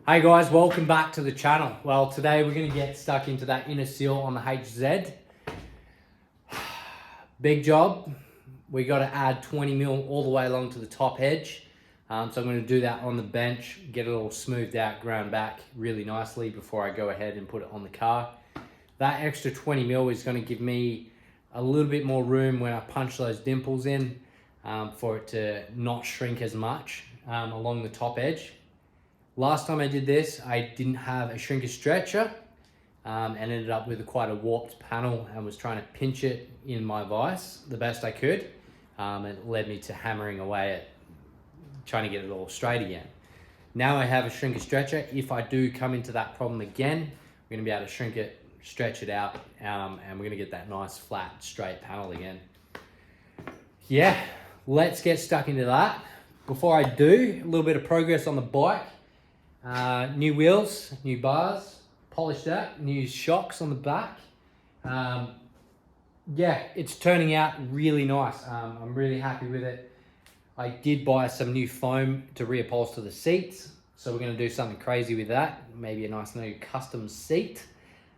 Hey guys, welcome back to the channel. Well, today we're going to get stuck into that inner sill on the HZ. Big job. We got to add 20 mil all the way along to the top edge. So I'm going to do that on the bench, get it all smoothed out, ground back really nicely before I go ahead and put it on the car. That extra 20 mil is going to give me a little bit more room when I punch those dimples in for it to not shrink as much along the top edge. Last time I did this, I didn't have a shrinker stretcher and ended up with quite a warped panel and was trying to pinch it in my vise the best I could. It led me to hammering away at trying to get it all straight again. Now I have a shrinker stretcher. If I do come into that problem again, we're going to be able to shrink it, stretch it out, and we're going to get that nice flat straight panel again. Yeah, let's get stuck into that. Before I do, a little bit of progress on the bike. New wheels, new bars, polished that, new shocks on the back. Yeah, it's turning out really nice. I'm really happy with it. I did buy some new foam to reupholster the seats, so we're going to do something crazy with that. Maybe a nice new custom seat.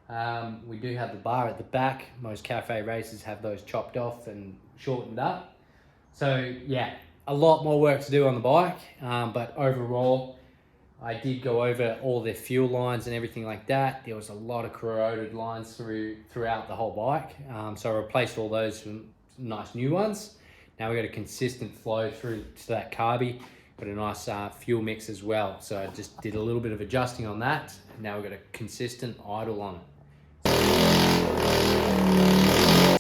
We do have the bar at the back. Most cafe races have those chopped off and shortened up. So yeah, a lot more work to do on the bike, but overall, I did go over all the fuel lines and everything like that. There was a lot of corroded lines throughout the whole bike. So I replaced all those with nice new ones. Now we got a consistent flow through to that carby. Got a nice fuel mix as well. So I just did a little bit of adjusting on that. And now we've got a consistent idle on it.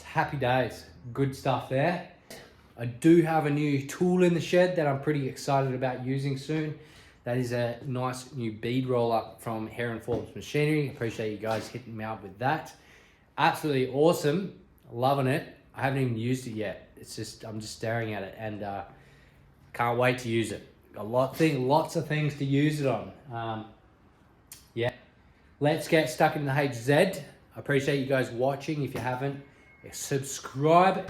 Happy days, good stuff there. I do have a new tool in the shed that I'm pretty excited about using soon. That is a nice new bead roller from Heron Forbes Machinery. Appreciate you guys hitting me up with that. Absolutely awesome, loving it. I haven't even used it yet. It's just, I'm just staring at it and can't wait to use it. Got lots of things to use it on. Yeah, let's get stuck in the HZ. I appreciate you guys watching. If you haven't, subscribe.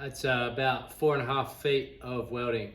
That's about 4.5 feet of welding.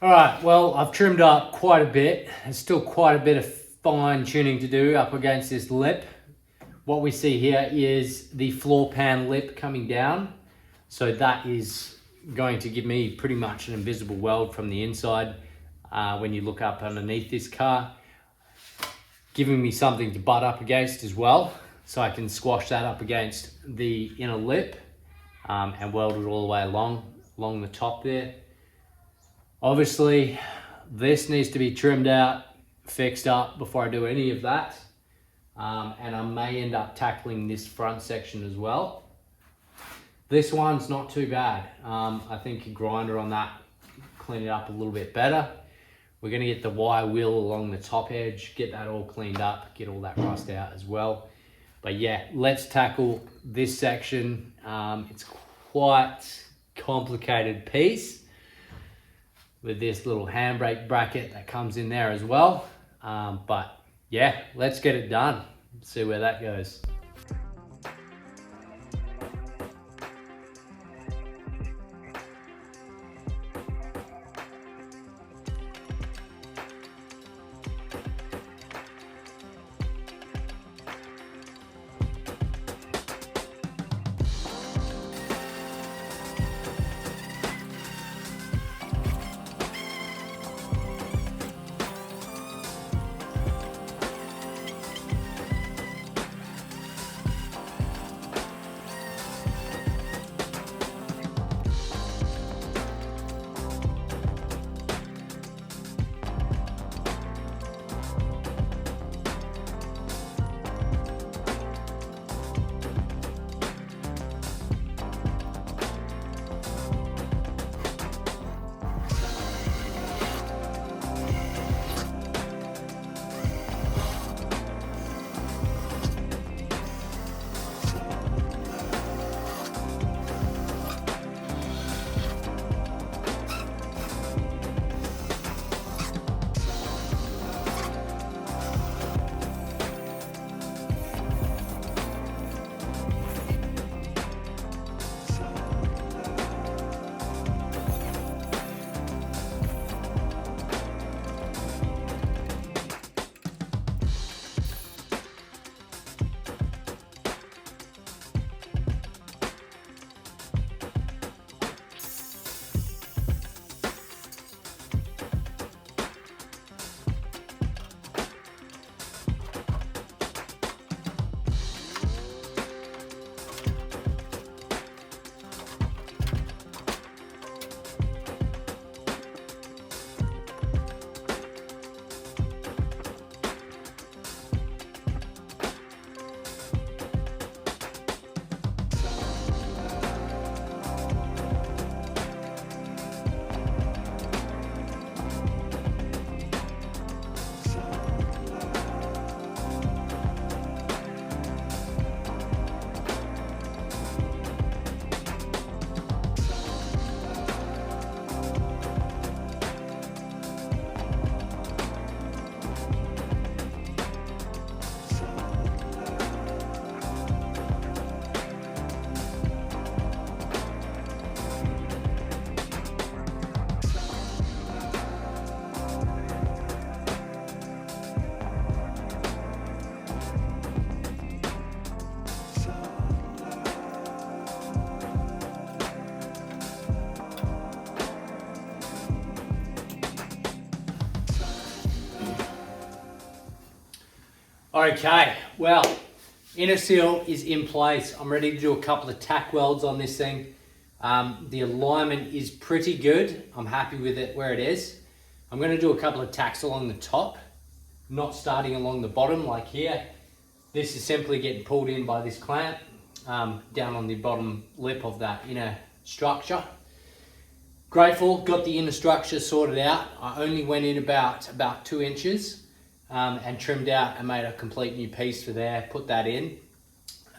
All right, well, I've trimmed up quite a bit. There's still quite a bit of fine tuning to do up against this lip. What we see here is the floor pan lip coming down. So that is going to give me pretty much an invisible weld from the inside when you look up underneath this car. Giving me something to butt up against as well. So I can squash that up against the inner lip and weld it all the way along the top there. Obviously, this needs to be trimmed out, fixed up before I do any of that. And I may end up tackling this front section as well. This one's not too bad. I think a grinder on that, clean it up a little bit better. We're gonna get the wire wheel along the top edge, get that all cleaned up, get all that rust out as well. But yeah, let's tackle this section. It's quite complicated piece with this little handbrake bracket that comes in there as well. But yeah, let's get it done. See where that goes. Okay, well, inner seal is in place. I'm ready to do a couple of tack welds on this thing. The alignment is pretty good. I'm happy with it where it is. I'm going to do a couple of tacks along the top, not starting along the bottom like here. This is simply getting pulled in by this clamp down on the bottom lip of that inner structure. Grateful, got the inner structure sorted out. I only went in about 2 inches and trimmed out and made a complete new piece for there, put that in.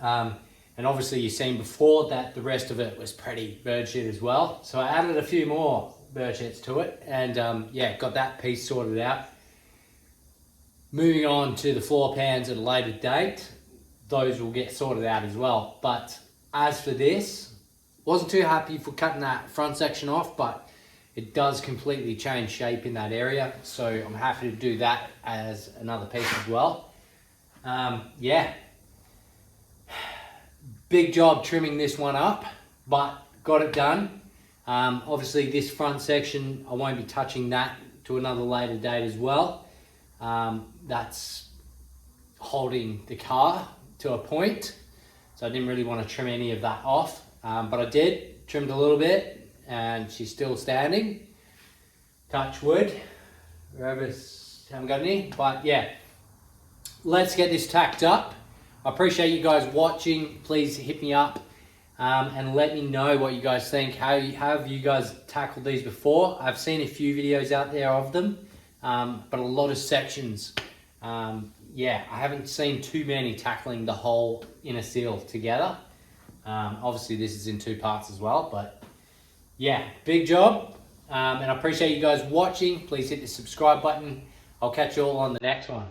And obviously you've seen before that the rest of it was pretty bird shit as well. So I added a few more bird shits to it and yeah, got that piece sorted out. Moving on to the floor pans at a later date, those will get sorted out as well. But as for this, wasn't too happy for cutting that front section off, but it does completely change shape in that area. So I'm happy to do that as another piece as well. Yeah, big job trimming this one up, but got it done. Obviously this front section, I won't be touching that to another later date as well. That's holding the car to a point, so I didn't really want to trim any of that off, but I did, trimmed a little bit, and she's still standing. Touch wood, haven't got any, but yeah, let's get this tacked up. I appreciate you guys watching. Please hit me up and let me know what you guys think. How have you guys tackled these before? I've seen a few videos out there of them, but a lot of sections. Yeah, I haven't seen too many tackling the whole inner seal together. Obviously this is in 2 parts as well, but yeah, big job. And I appreciate you guys watching. Please hit the subscribe button. I'll catch you all on the next one.